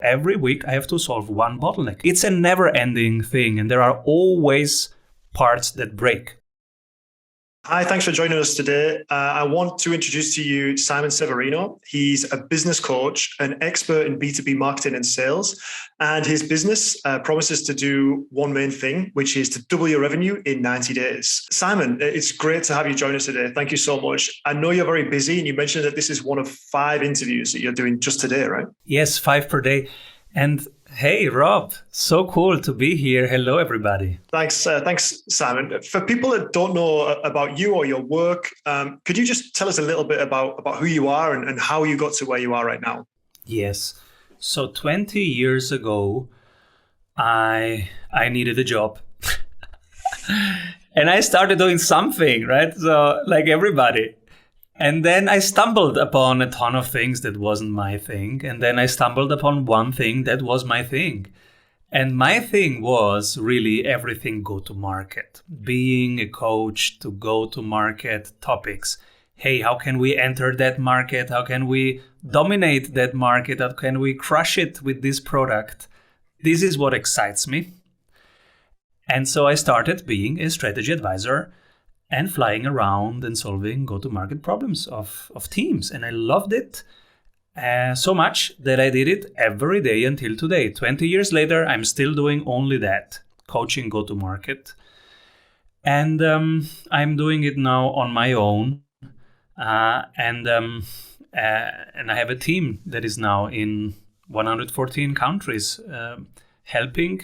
Every week I have to solve one bottleneck. It's a never-ending thing, and there are always parts that break. Hi, thanks for joining us today. I want to introduce to you Simon Severino. He's a business coach, an expert in B2B marketing and sales, and his business promises to do one main thing, which is to double your revenue in 90 days. Simon, it's great to have you join us today. Thank you so much. I know you're very busy, and you mentioned that this is one of 5 interviews that you're doing just today, right? Yes, 5 per day. And hey, Rob, so cool to be here. Hello, everybody. Thanks, Simon. For people that don't know about you or your work, could you just tell us a little bit about who you are and how you got to where you are right now? Yes. So 20 years ago, I needed a job. And I started doing something, right? So like everybody. And then I stumbled upon a ton of things that wasn't my thing. And then I stumbled upon one thing that was my thing. And my thing was really everything go-to-market. Being a coach to go-to-market topics. Hey, how can we enter that market? How can we dominate that market? How can we crush it with this product? This is what excites me. And so I started being a strategy advisor and flying around and solving go-to-market problems of teams. And I loved it so much that I did it every day until today. 20 years later, I'm still doing only that, coaching go-to-market. And I'm doing it now on my own. And I have a team that is now in 114 countries, helping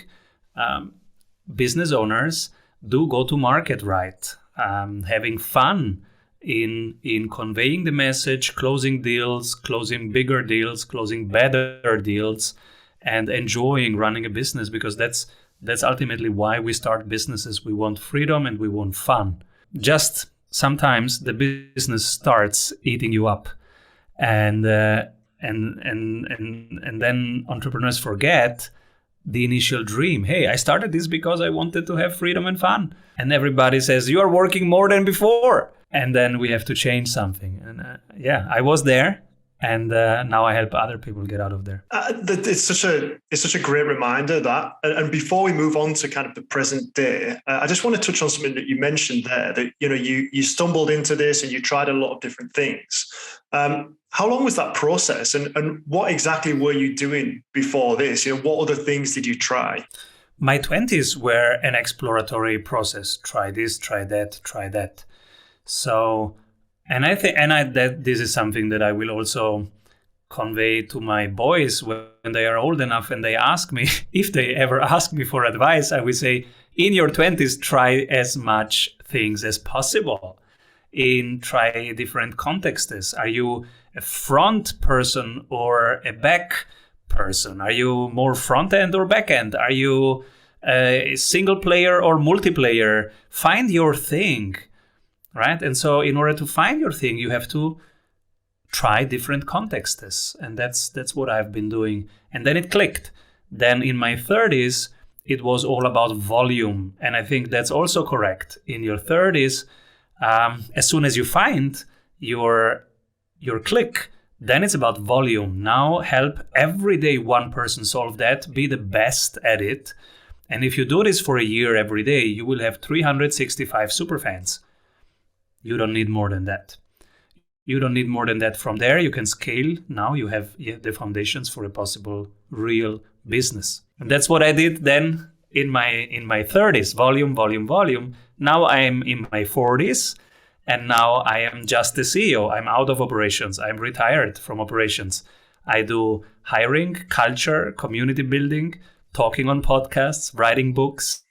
business owners do go-to-market right. Having fun in conveying the message, closing deals, closing bigger deals, closing better deals, and enjoying running a business, because that's ultimately why we start businesses. We want freedom and we want fun. Just sometimes the business starts eating you up, and then entrepreneurs forget the initial dream. Hey, I started this because I wanted to have freedom and fun. And everybody says, you are working more than before. And then we have to change something. And I was there. And now I help other people get out of there. It's such a great reminder that. And before we move on to kind of the present day, I just want to touch on something that you mentioned there. That you stumbled into this and you tried a lot of different things. How long was that process, and what exactly were you doing before this? What other things did you try? My 20s were an exploratory process. Try this, try that, try that. So. And I think, that this is something that I will also convey to my boys when they are old enough and they ask me, if they ever ask me for advice, I will say, in your 20s, try as much things as possible. Try different contexts. Are you a front person or a back person? Are you more front end or back end? Are you a single player or multiplayer? Find your thing. Right? And so in order to find your thing, you have to try different contexts. And that's what I've been doing. And then it clicked. Then in my 30s, it was all about volume. And I think that's also correct. In your 30s, as soon as you find your click, then it's about volume. Now help every day one person solve that, be the best at it. And if you do this for a year every day, you will have 365 superfans. You don't need more than that. You don't need more than that. From there, you can scale. Now you have the foundations for a possible real business. And that's what I did then in my 30s. Volume. Now I'm in my 40s. And now I am just the CEO. I'm out of operations. I'm retired from operations. I do hiring, culture, community building, talking on podcasts, writing books,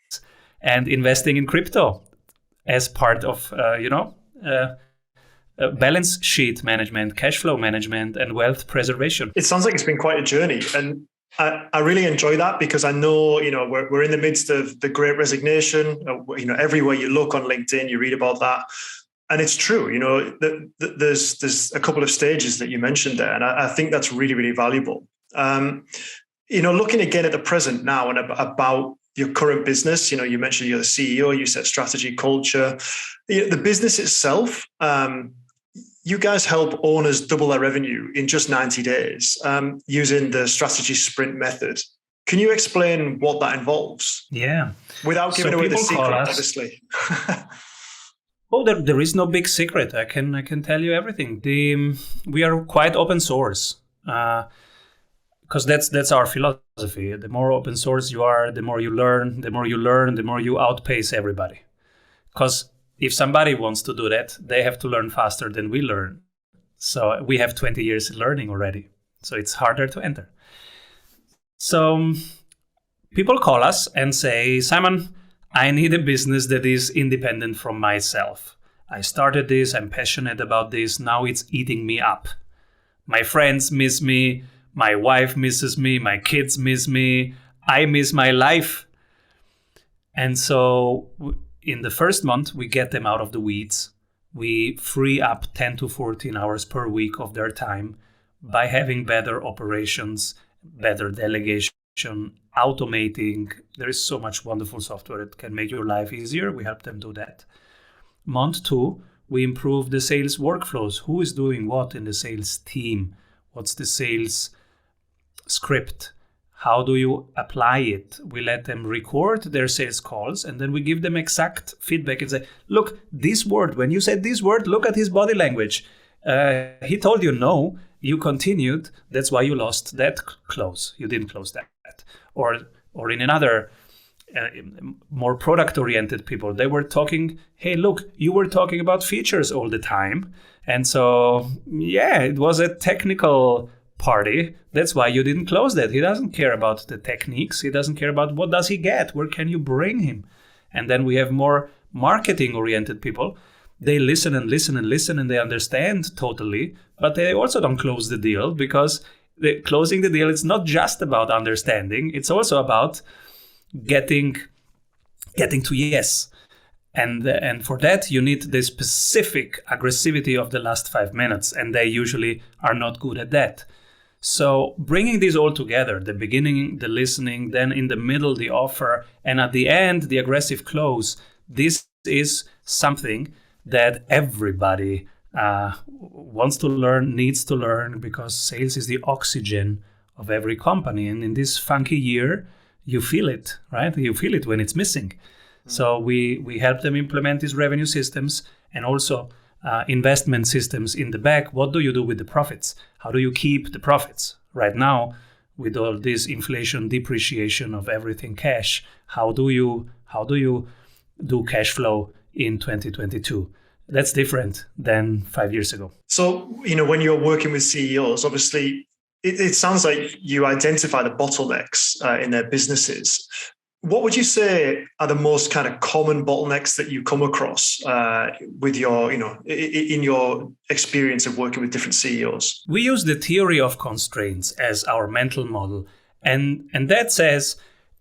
and investing in crypto as part of, balance sheet management, cash flow management, and wealth preservation. It sounds like it's been quite a journey. And I really enjoy that, because I know, we're in the midst of the Great Resignation. Everywhere you look on LinkedIn, you read about that. And it's true, there's a couple of stages that you mentioned there. And I think that's really, really valuable. Looking again at the present now and about your current business, you mentioned you're the CEO, you set strategy, culture, the business itself. you guys help owners double their revenue in just 90 days using the strategy sprint method. Can you explain what that involves? Yeah. Without giving away the secret, obviously. Oh, there is no big secret. I can tell you everything. We are quite open source because that's our philosophy. The more open source you are, the more you learn. The more you outpace everybody. Because if somebody wants to do that, they have to learn faster than we learn. So we have 20 years learning already. So it's harder to enter. So people call us and say, Simon, I need a business that is independent from myself. I started this, I'm passionate about this, now it's eating me up. My friends miss me, my wife misses me, my kids miss me, I miss my life. And so in the first month, we get them out of the weeds. We free up 10 to 14 hours per week of their time by having better operations, better delegation, automating. There is so much wonderful software that can make your life easier. We help them do that. Month 2, we improve the sales workflows. Who is doing what in the sales team? What's the sales script? How do you apply it? We let them record their sales calls and then we give them exact feedback and say, look, this word, when you said this word, look at his body language. He told you no, you continued. That's why you lost that close. You didn't close that. Or in another, more product-oriented people, they were talking, hey, look, you were talking about features all the time. And so, yeah, it was a technical party. That's why you didn't close that. He doesn't care about the techniques. He doesn't care about what does he get? Where can you bring him? And then we have more marketing-oriented people. They listen and listen and listen and they understand totally, but they also don't close the deal because closing the deal is not just about understanding. It's also about getting to yes. And for that, you need the specific aggressivity of the last 5 minutes, and they usually are not good at that. So bringing these all together, the beginning, the listening, then in the middle, the offer, and at the end, the aggressive close, this is something that everybody wants to learn, needs to learn, because sales is the oxygen of every company. And in this funky year, you feel it, right? You feel it when it's missing. So we help them implement these revenue systems and also investment systems in the back. What do you do with the profits? How do you keep the profits? Right now, with all this inflation, depreciation of everything cash, how do you do cash flow in 2022? That's different than 5 years ago. So, when you're working with CEOs, obviously, it sounds like you identify the bottlenecks in their businesses. What would you say are the most kind of common bottlenecks that you come across with your, in your experience of working with different CEOs? We use the theory of constraints as our mental model. And that says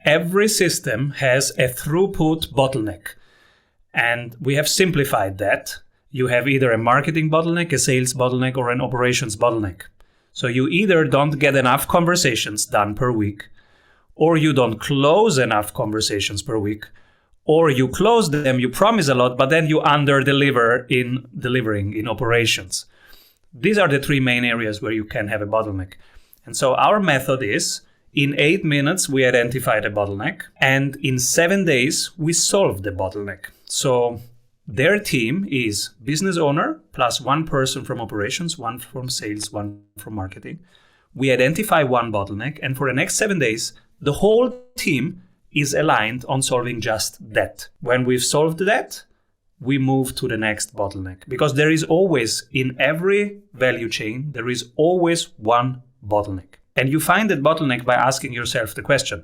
every system has a throughput bottleneck. And we have simplified that. You have either a marketing bottleneck, a sales bottleneck, or an operations bottleneck. So you either don't get enough conversations done per week, or you don't close enough conversations per week, or you close them, you promise a lot, but then you under-deliver in delivering in operations. These are the 3 main areas where you can have a bottleneck. And so our method is, in 8 minutes, we identify the bottleneck, and in 7 days, we solve the bottleneck. So their team is business owner plus 1 person from operations, 1 from sales, 1 from marketing. We identify 1 bottleneck, and for the next 7 days, the whole team is aligned on solving just that. When we've solved that, we move to the next bottleneck. Because there is always, in every value chain, there is always 1 bottleneck. And you find that bottleneck by asking yourself the question,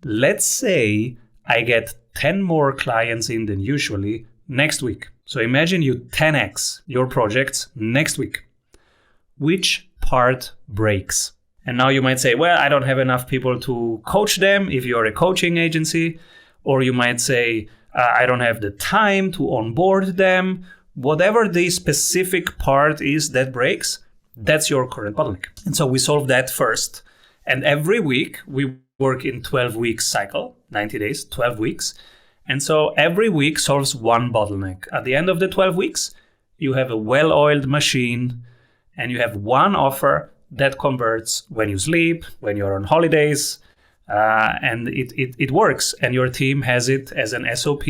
let's say I get 10 more clients in than usually next week. So imagine you 10x your projects next week. Which part breaks? And now you might say, well, I don't have enough people to coach them if you're a coaching agency. Or you might say, I don't have the time to onboard them. Whatever the specific part is that breaks, that's your current bottleneck. And so we solve that first. And every week we work in 12 weeks cycle, 90 days, 12 weeks. And so every week solves 1 bottleneck. At the end of the 12 weeks, you have a well-oiled machine, and you have one offer that converts when you sleep, when you're on holidays, and it works. And your team has it as an SOP.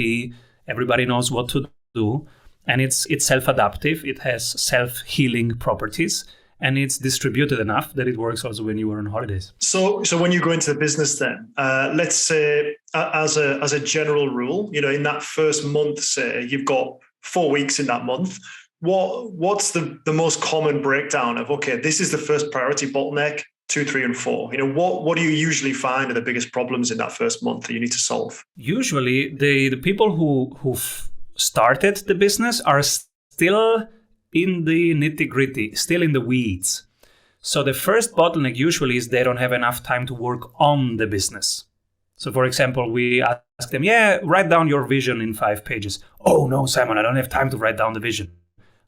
Everybody knows what to do, and it's self-adaptive. It has self-healing properties, and it's distributed enough that it works also when you are on holidays. So when you go into the business, then let's say as a general rule, in that first month, say you've got 4 weeks in that month. What's the most common breakdown of, okay, this is the first priority bottleneck, 2, 3, and 4? What do you usually find are the biggest problems in that first month that you need to solve? Usually, the people who've started the business are still in the nitty-gritty, still in the weeds. So the first bottleneck usually is they don't have enough time to work on the business. So for example, we ask them, write down your vision in 5 pages. Oh no, Simon, I don't have time to write down the vision.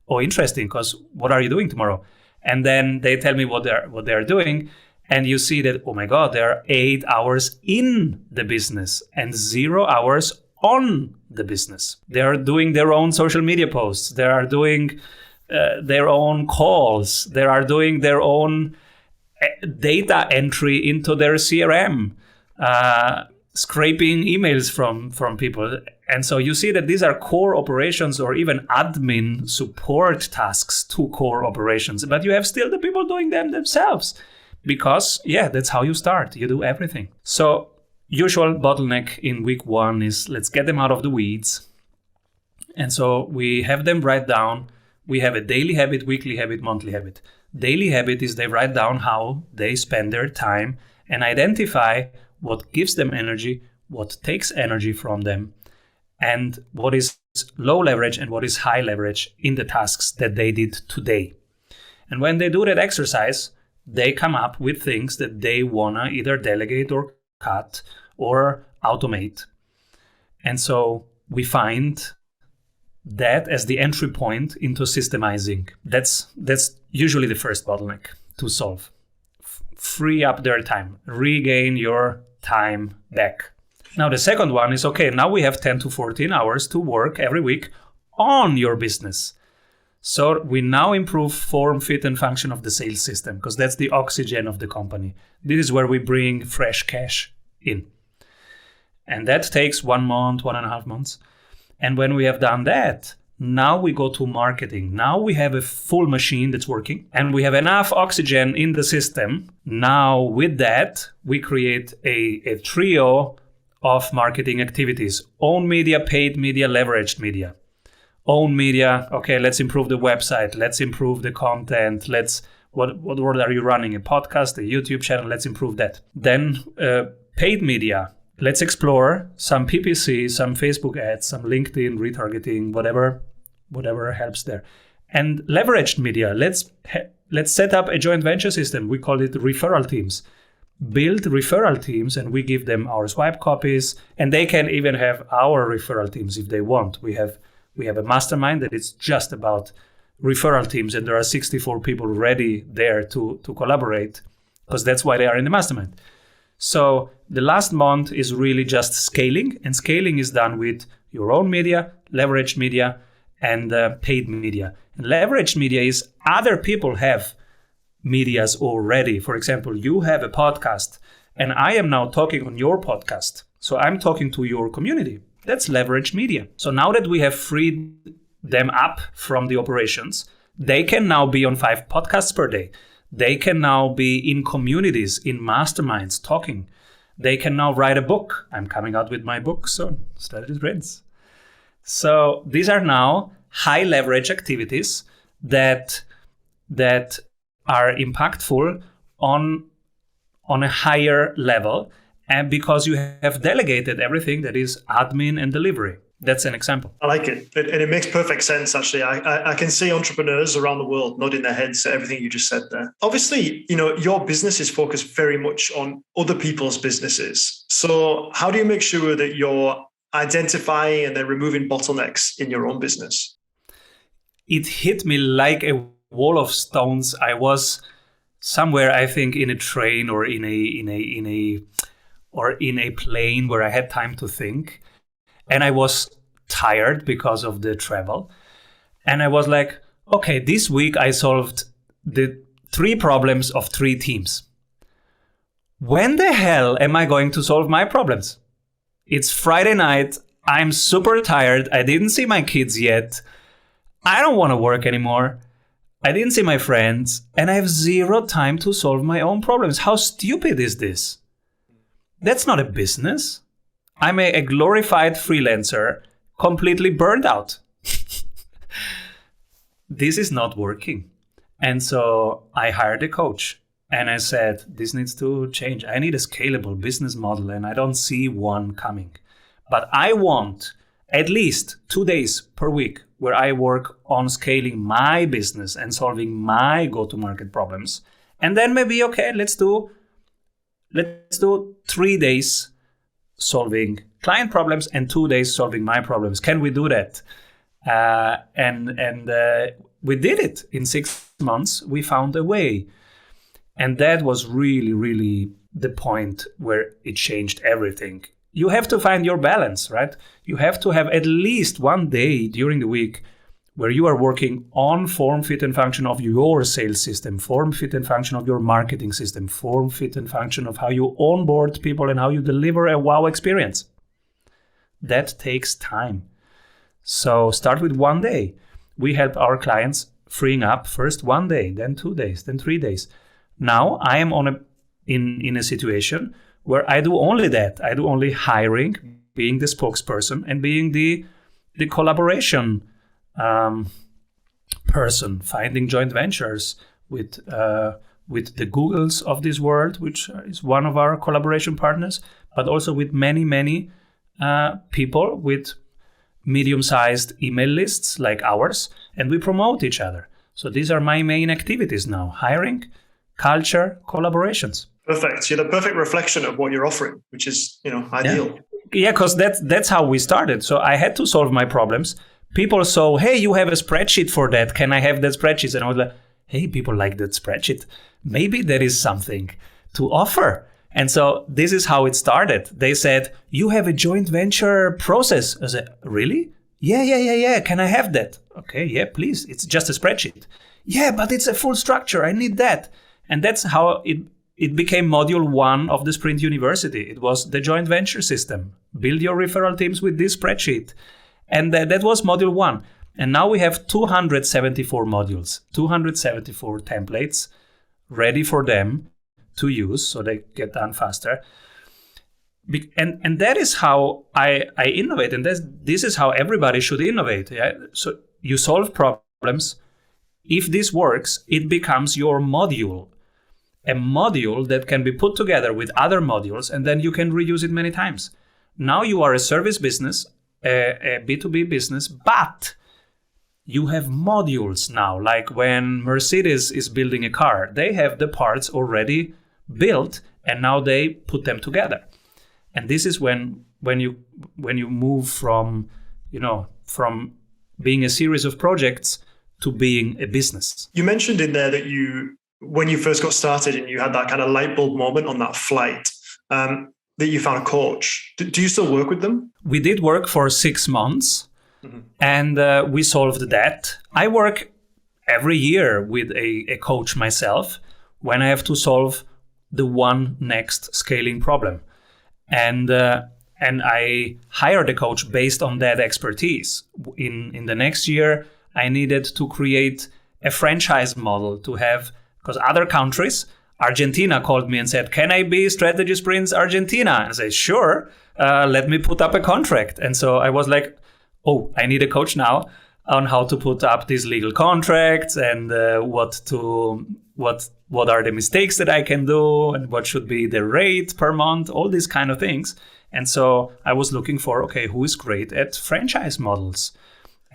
Oh, interesting, because what are you doing tomorrow? And then they tell me what they're doing. And you see that, oh my God, there are 8 hours in the business and 0 hours on the business. They are doing their own social media posts. They are doing their own calls. They are doing their own data entry into their CRM, scraping emails from people. And so you see that these are core operations or even admin support tasks to core operations, but you have still the people doing them themselves because, that's how you start. You do everything. So usual bottleneck in week 1 is let's get them out of the weeds. And so we have them write down. We have a daily habit, weekly habit, monthly habit. Daily habit is they write down how they spend their time and identify what gives them energy, what takes energy from them, and what is low leverage and what is high leverage in the tasks that they did today. And when they do that exercise, they come up with things that they want to either delegate or cut or automate. And so we find that as the entry point into systemizing. That's usually the first bottleneck to solve. Free up their time, regain your time back. Now the second one is, okay, now we have 10 to 14 hours to work every week on your business. So we now improve form, fit, and function of the sales system because that's the oxygen of the company. This is where we bring fresh cash in. And that takes 1 month, 1.5 months. And when we have done that, now we go to marketing. Now we have a full machine that's working and we have enough oxygen in the system. Now with that, we create a trio of marketing activities: own media, paid media, leveraged media. Own media, okay, let's improve the website. Let's improve the content. What word are you running? A podcast, a YouTube channel? Let's improve that. Then paid media. Let's explore some PPC, some Facebook ads, some LinkedIn retargeting, whatever helps there. And leveraged media, let's set up a joint venture system. We call it referral teams. Build referral teams and we give them our swipe copies, and they can even have our referral teams if they want. We have a mastermind that is just about referral teams, and there are 64 people ready there to collaborate because that's why they are in the mastermind. So the last month is really just scaling, and scaling is done with your own media, leveraged media, and paid media. And leveraged media is other people have medias already. For example, you have a podcast, and I am now talking on your podcast. So I'm talking to your community. That's leveraged media. So now that we have freed them up from the operations, they can now be on 5 podcasts per day. They can now be in communities, in masterminds, talking. They can now write a book. I'm coming out with my book soon, Strategy Sprints. So these are now high leverage activities that are impactful on a higher level, and because you have delegated everything that is admin and delivery. That's an example. I like it. And it makes perfect sense, actually. I can see entrepreneurs around the world nodding their heads at everything you just said there. Obviously, your business is focused very much on other people's businesses. So how do you make sure that you're identifying and then removing bottlenecks in your own business? It hit me like a wall of stones. I was somewhere, I think, in a train or in a plane where I had time to think. And I was tired because of the travel. And I was like, okay, this week I solved the 3 problems of 3 teams. When the hell am I going to solve my problems? It's Friday night. I'm super tired. I didn't see my kids yet. I don't want to work anymore. I didn't see my friends. And I have 0 time to solve my own problems. How stupid is this? That's not a business. I'm a glorified freelancer, completely burned out. This is not working. And so I hired a coach. And I said, this needs to change. I need a scalable business model, and I don't see one coming. But I want at least 2 days per week where I work on scaling my business and solving my go-to-market problems. And then maybe, okay, let's do 3 days solving client problems and 2 days solving my problems. Can we do that? And we did it. In 6 months, we found a way. And that was really, really the point where it changed everything. You have to find your balance, right? You have to have at least 1 day during the week where you are working on form, fit, and function of your sales system, form, fit, and function of your marketing system, form, fit, and function of how you onboard people and how you deliver a wow experience. That takes time. So start with 1 day. We help our clients freeing up first 1 day, then 2 days, then 3 days. Now I am in a situation where I do only that. I do only hiring, being the spokesperson, and being the collaboration person, finding joint ventures with the Googles of this world, which is one of our collaboration partners, but also with many people with medium-sized email lists like ours, and we promote each other. So these are my main activities now: hiring, culture, collaborations. Perfect. You're the perfect reflection of what you're offering, which is, ideal. Yeah, because that's how we started. So I had to solve my problems. People saw, hey, you have a spreadsheet for that. Can I have that spreadsheet? And I was like, hey, people like that spreadsheet. Maybe there is something to offer. And so this is how it started. They said, you have a joint venture process. I said, really? Yeah. Can I have that? Okay, yeah, please. It's just a spreadsheet. Yeah, but it's a full structure. I need that. And that's how it became module 1 of the Sprint University. It was the joint venture system. Build your referral teams with this spreadsheet. And that was module 1. And now we have 274 modules, 274 templates ready for them to use so they get done faster. And that is how I innovate. And this is how everybody should innovate. Yeah? So you solve problems. If this works, it becomes your module. A module that can be put together with other modules, and then you can reuse it many times. Now you are a service business, a B2B business, but you have modules now. Like when Mercedes is building a car, they have the parts already built, and now they put them together. And this is when you move from being a series of projects to being a business. You mentioned in there that when you first got started and you had that kind of light bulb moment on that flight, that you found a coach. Do you still work with them? We did work for 6 months, and we solved that. I work every year with a coach myself when I have to solve the one next scaling problem. And I hired a coach based on that expertise. In the next year, I needed to create a franchise model to have, because other countries, Argentina called me and said, can I be Strategy Sprints Argentina? And I said, sure, let me put up a contract. And so I was like, oh, I need a coach now on how to put up these legal contracts and what are the mistakes that I can do and what should be the rate per month, all these kind of things. And so I was looking for, okay, who is great at franchise models?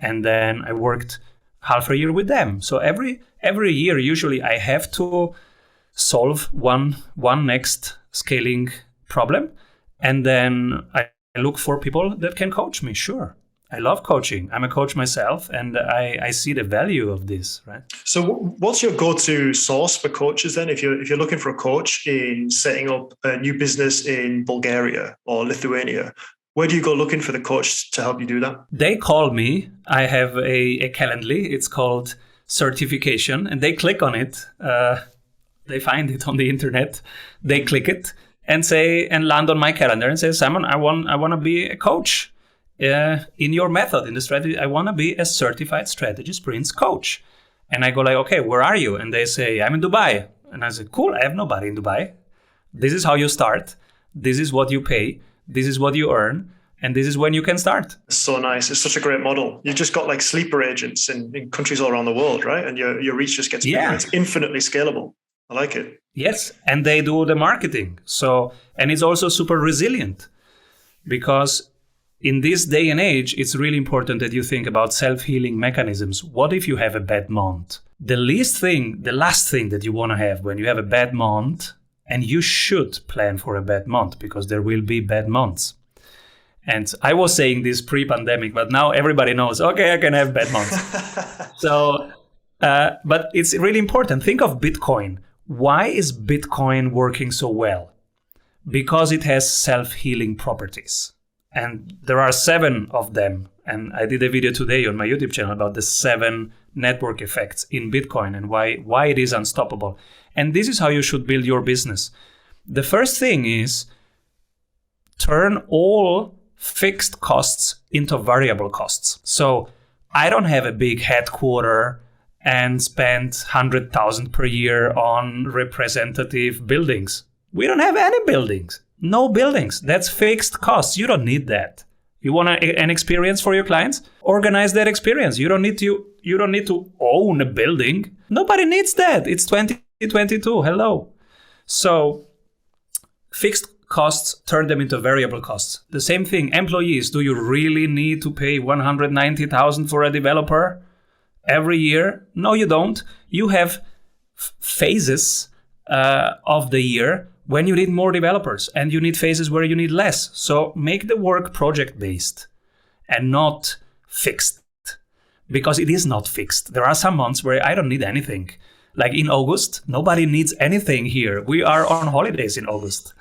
And then I worked half a year with them. So every year, usually I have to solve one next scaling problem. And then I look for people that can coach me. Sure. I love coaching. I'm a coach myself, and I see the value of this, right? So what's your go-to source for coaches then? If you're looking for a coach in setting up a new business in Bulgaria or Lithuania, Where do you go looking for the coach to help you do that? They call me. I have a Calendly. It's called certification, and they click on it. They find it on the internet. They click it and land on my calendar and say, Simon, I want to be a coach in your method, in the strategy. I want to be a certified strategy sprints coach. And I go like, okay, where are you? And they say, I'm in Dubai. And I say, cool, I have nobody in Dubai. This is how you start. This is what you pay. This is what you earn. And this is when you can start. So nice. It's such a great model. You've just got like sleeper agents in countries all around the world, right? And your reach just gets bigger. It's infinitely scalable. I like it. Yes. And they do the marketing. And it's also super resilient, because in this day and age, it's really important that you think about self-healing mechanisms. What if you have a bad month? The last thing that you want to have when you have a bad month, and you should plan for a bad month because there will be bad months. And I was saying this pre-pandemic, but now everybody knows, okay, I can have bad months. But it's really important. Think of Bitcoin. Why is Bitcoin working so well? Because it has self-healing properties. And there are 7 of them. And I did a video today on my YouTube channel about the 7 network effects in Bitcoin and why it is unstoppable. And this is how you should build your business. The first thing is turn all fixed costs into variable costs. So I don't have a big headquarter and spend 100,000 per year on representative buildings. We don't have any buildings. No buildings. That's fixed costs. You don't need that. You want an experience for your clients? Organize that experience. You don't need to own a building. Nobody needs that. It's 2022. Hello. So fixed costs, turn them into variable costs. The same thing. Employees. Do you really need to pay 190,000 for a developer every year? No, you don't. You have phases of the year when you need more developers, and you need phases where you need less. So make the work project-based and not fixed, because it is not fixed. There are some months where I don't need anything. Like in August, nobody needs anything here. We are on holidays in August.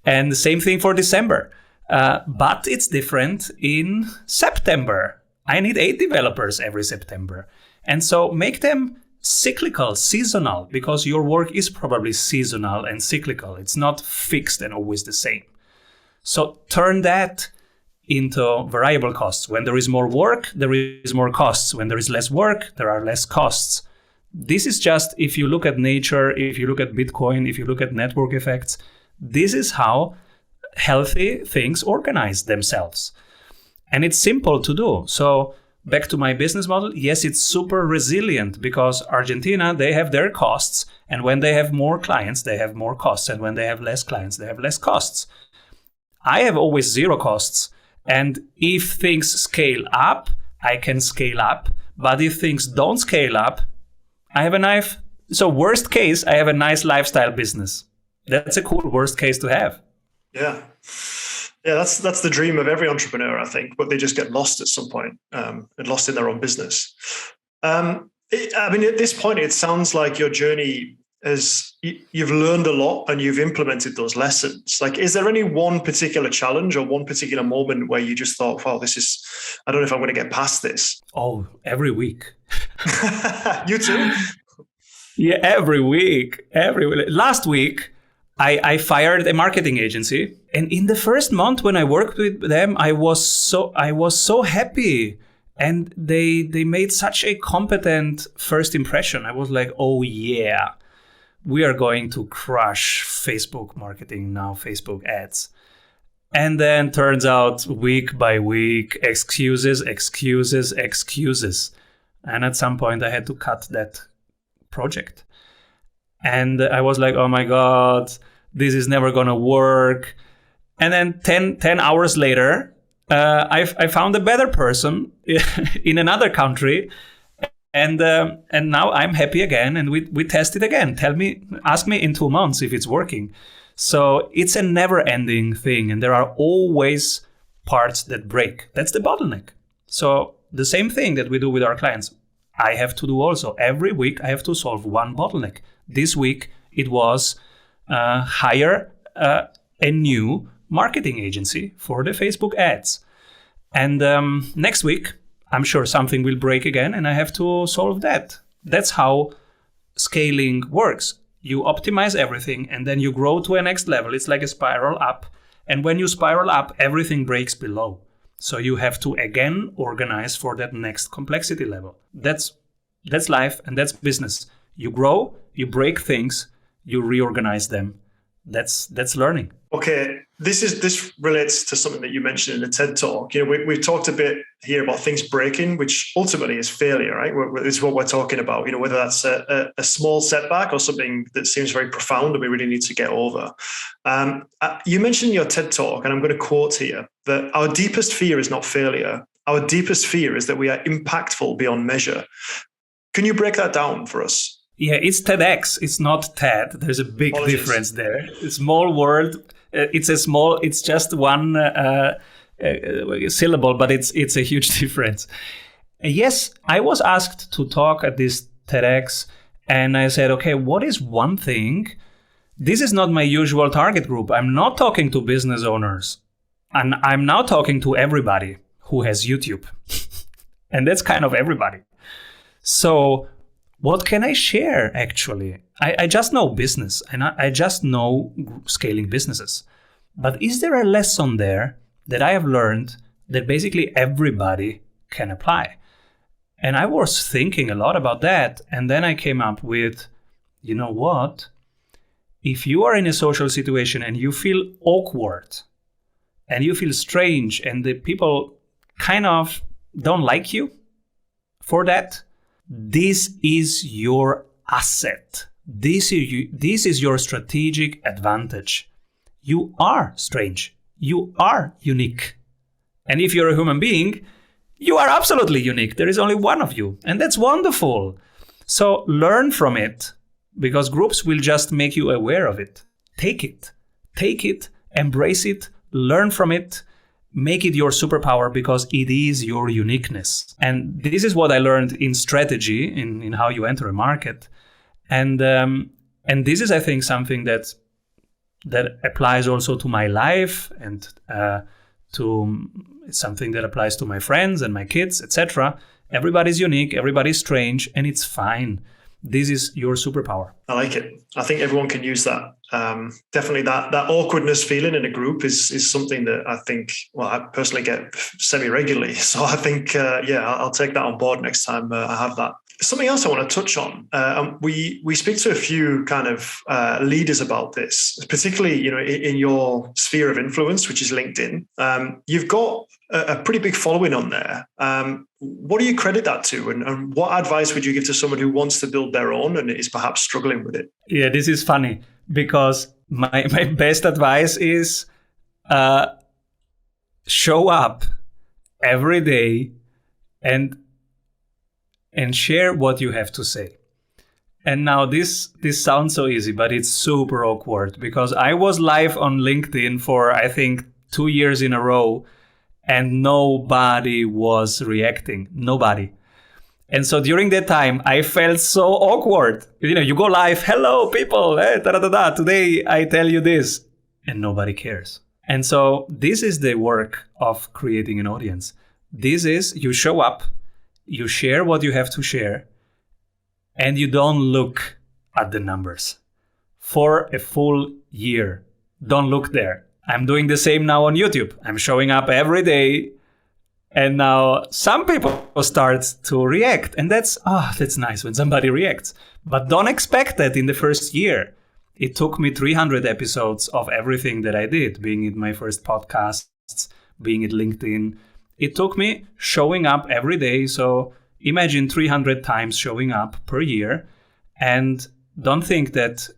And the same thing for December. But it's different in September. I need 8 developers every September. And so make them cyclical, seasonal, because your work is probably seasonal and cyclical. It's not fixed and always the same. So turn that into variable costs. When there is more work, there is more costs. When there is less work, there are less costs. This is just, if you look at nature, if you look at Bitcoin, if you look at network effects, this is how healthy things organize themselves. And it's simple to do. So back to my business model, yes, it's super resilient, because Argentina, they have their costs. And when they have more clients, they have more costs. And when they have less clients, they have less costs. I have always 0 costs. And if things scale up, I can scale up. But if things don't scale up, I have a knife. So worst case, I have a nice lifestyle business. That's a cool worst case to have. Yeah. Yeah, that's the dream of every entrepreneur, I think, but they just get lost at some point and lost in their own business. At this point, it sounds like your journey you've learned a lot and you've implemented those lessons. Like, is there any one particular challenge or one particular moment where you just thought, wow, I don't know if I'm going to get past this? Oh, every week. You too? Yeah, every week. Last week, I fired a marketing agency, and in the first month when I worked with them, I was so happy, and they made such a competent first impression. I was like, oh yeah, we are going to crush Facebook marketing now, Facebook ads. And then turns out week by week, excuses. And at some point I had to cut that project. And I was like, oh my God, this is never going to work. And then 10 hours later, I found a better person in another country. And now I'm happy again. And we test it again. Ask me in 2 months if it's working. So it's a never ending thing. And there are always parts that break. That's the bottleneck. So the same thing that we do with our clients, I have to do also. Every week I have to solve one bottleneck. This week it was hire a new marketing agency for the Facebook ads. And next week, I'm sure something will break again and I have to solve that. That's how scaling works. You optimize everything and then you grow to a next level. It's like a spiral up. And when you spiral up, everything breaks below. So you have to again organize for that next complexity level. That's life and that's business. You grow, you break things, you reorganize them. That's learning. Okay, this relates to something that you mentioned in the TED Talk. We've talked a bit here about things breaking, which ultimately is failure, right? This is what we're talking about. Whether that's a small setback or something that seems very profound that we really need to get over. You mentioned in your TED Talk, and I'm going to quote here, that our deepest fear is not failure. Our deepest fear is that we are impactful beyond measure. Can you break that down for us? Yeah, it's TEDx. It's not TED. There's a big difference there. A small word. It's just one syllable, but it's a huge difference. Yes, I was asked to talk at this TEDx, and I said, okay, what is one thing? This is not my usual target group. I'm not talking to business owners, and I'm now talking to everybody who has YouTube, and that's kind of everybody. So what can I share, actually? I just know business, and I just know scaling businesses. But is there a lesson there that I have learned that basically everybody can apply? And I was thinking a lot about that, and then I came up with, you know what? If you are in a social situation and you feel awkward, and you feel strange, and the people kind of don't like you for that, this is your asset. This is your strategic advantage. You are strange. You are unique. And if you're a human being, you are absolutely unique. There is only one of you. And that's wonderful. So learn from it, because groups will just make you aware of it. Take it. Take it. Embrace it. Learn from it. Make it your superpower, because it is your uniqueness. And this is what I learned in strategy, in how you enter a market. And this is, I think, something that applies also to my life, and to something that applies to my friends and my kids, etc. Everybody's unique, everybody's strange, and it's fine. This is your superpower. I like it. I think everyone can use that. Definitely that awkwardness feeling in a group is something that I think, well, I personally get semi-regularly. So I think, I'll take that on board next time I have that. Something else I want to touch on. We speak to a few kind of leaders about this, particularly, in your sphere of influence, which is LinkedIn. You've got a pretty big following on there. What do you credit that to? And what advice would you give to someone who wants to build their own and is perhaps struggling with it? Yeah, this is funny, because my best advice is show up every day and share what you have to say. And now this sounds so easy, but it's super awkward, because I was live on LinkedIn for, I think, 2 years in a row, and nobody was reacting. Nobody. And so during that time, I felt so awkward. You go live, hello people, hey, today I tell you this, and nobody cares. And so this is the work of creating an audience. This is, you show up, you share what you have to share, and you don't look at the numbers for a full year. Don't look there. I'm doing the same now on YouTube. I'm showing up every day, and now some people start to react, and that's nice when somebody reacts. But don't expect that in the first year. It took me 300 episodes of everything that I did, being it my first podcasts, being it LinkedIn. It took me showing up every day. So imagine 300 times showing up per year, and don't think that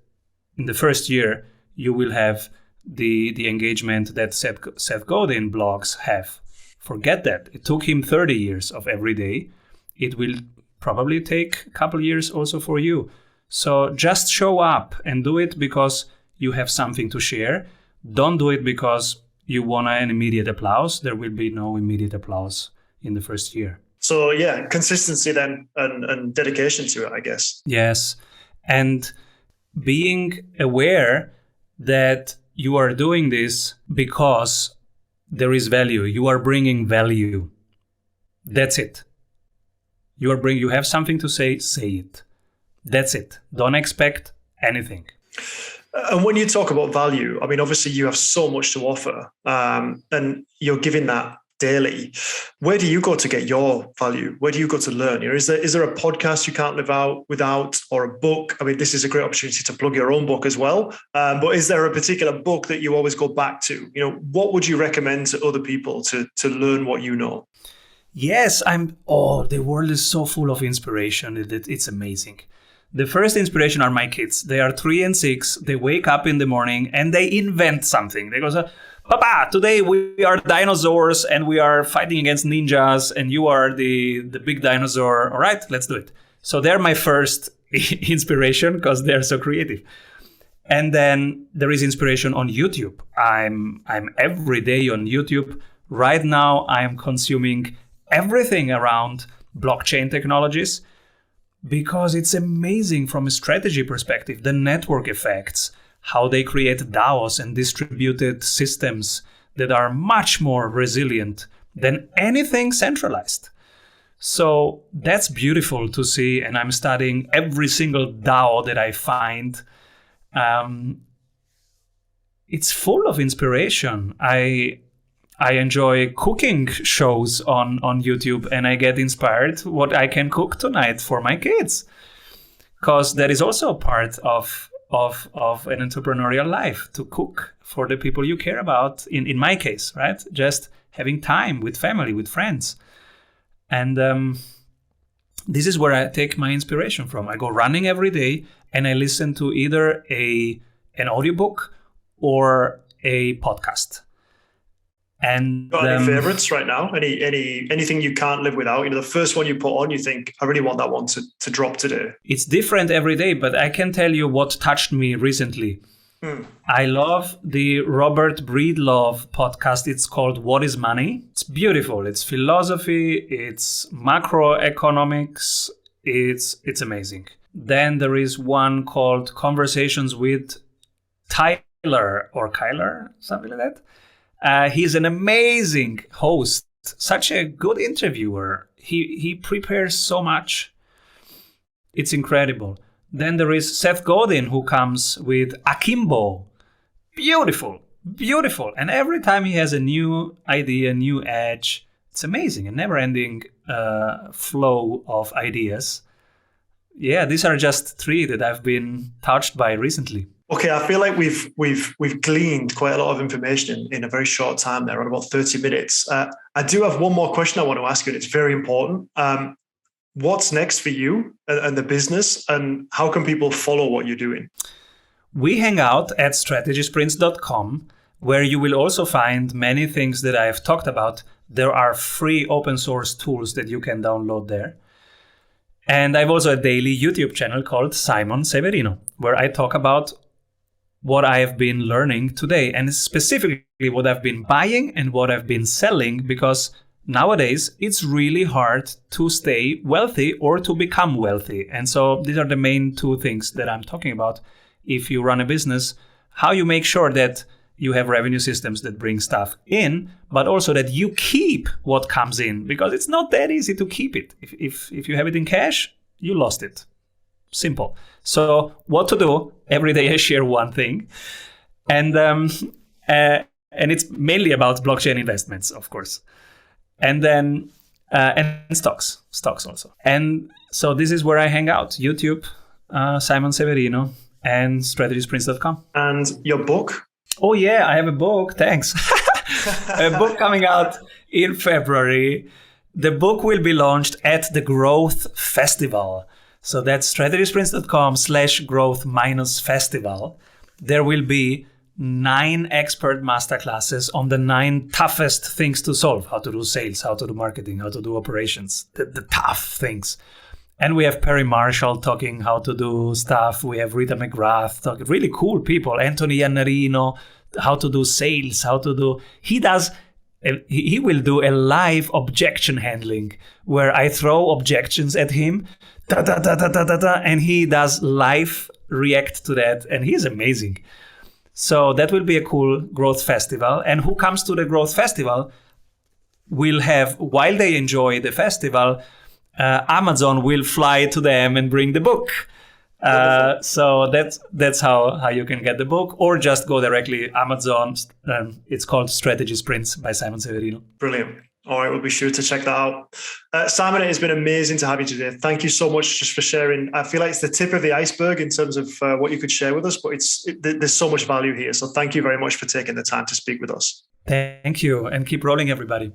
in the first year you will have the engagement that Seth Godin blogs have. Forget that. It took him 30 years of every day. It will probably take a couple years also for you. So just show up and do it because you have something to share. Don't do it because you want an immediate applause. There will be no immediate applause in the first year. So yeah, consistency then and dedication to it, I guess. Yes. And being aware that you are doing this because there is value. You are bringing value. That's it. You have something to say it. That's it. Don't expect anything. And when you talk about value, I mean, obviously you have so much to offer, and you're giving that daily. Where do you go to get your value? Where do you go to learn? Is there a podcast you can't live out without, or a book? I mean, this is a great opportunity to plug your own book as well. But is there a particular book that you always go back to? What would you recommend to other people to learn what you know? Yes, the world is so full of inspiration. It's amazing. The first inspiration are my kids. They are 3 and 6. They wake up in the morning and they invent something. They go, Papa, today we are dinosaurs and we are fighting against ninjas and you are the big dinosaur. All right, let's do it. So they're my first inspiration because they're so creative. And then there is inspiration on YouTube. I'm every day on YouTube. Right now, I'm consuming everything around blockchain technologies because it's amazing from a strategy perspective, the network effects, how they create DAOs and distributed systems that are much more resilient than anything centralized. So that's beautiful to see. And I'm studying every single DAO that I find. It's full of inspiration. I enjoy cooking shows on YouTube, and I get inspired what I can cook tonight for my kids, because that is also a part of an entrepreneurial life, to cook for the people you care about. In my case, right? Just having time with family, with friends, and this is where I take my inspiration from. I go running every day, and I listen to either an audiobook or a podcast. And got any favorites right now? Anything you can't live without? The first one you put on, you think, I really want that one to drop today. It's different every day, but I can tell you what touched me recently. I love the Robert Breedlove podcast. It's called What is Money? It's beautiful. It's philosophy. It's macroeconomics. It's amazing. Then there is one called Conversations with Tyler or Kyler, something like that. He's an amazing host, such a good interviewer. He prepares so much. It's incredible. Then there is Seth Godin, who comes with Akimbo. Beautiful, beautiful. And every time he has a new idea, a new edge, it's amazing. A never-ending flow of ideas. Yeah, these are just 3 that I've been touched by recently. Okay, I feel like we've gleaned quite a lot of information in a very short time there, on about 30 minutes. I do have one more question I want to ask you, and it's very important. What's next for you and the business, and how can people follow what you're doing? We hang out at strategysprints.com, where you will also find many things that I've talked about. There are free open source tools that you can download there. And I've also a daily YouTube channel called Simon Severino, where I talk about what I have been learning today, and specifically what I've been buying and what I've been selling, because nowadays it's really hard to stay wealthy or to become wealthy. And so these are the main 2 things that I'm talking about. If you run a business, how you make sure that you have revenue systems that bring stuff in, but also that you keep what comes in, because it's not that easy to keep it. If you have it in cash, you lost it. Simple. So what to do? Every day I share one thing. And it's mainly about blockchain investments, of course. And then and stocks also. And so this is where I hang out. YouTube, Simon Severino, and strategysprints.com. And your book? Oh yeah, I have a book. Thanks. A book coming out in February. The book will be launched at the Growth Festival. So that's strategysprints.com/growth-festival. There will be 9 expert masterclasses on the 9 toughest things to solve. How to do sales, how to do marketing, how to do operations, the tough things. And we have Perry Marshall talking how to do stuff. We have Rita McGrath talking, really cool people. Anthony Iannarino, how to do sales, he will do a live objection handling where I throw objections at him, and he does live react to that, and he's amazing. So that will be a cool growth festival. And who comes to the growth festival will have, while they enjoy the festival, Amazon will fly to them and bring the book. So that's how you can get the book, or just go directly Amazon. It's called Strategy Sprints by Simon Severino. Brilliant. All right, we'll be sure to check that out. Simon, it has been amazing to have you today. Thank you so much just for sharing. I feel like it's the tip of the iceberg in terms of what you could share with us, but there's so much value here. So thank you very much for taking the time to speak with us. Thank you, and keep rolling, everybody.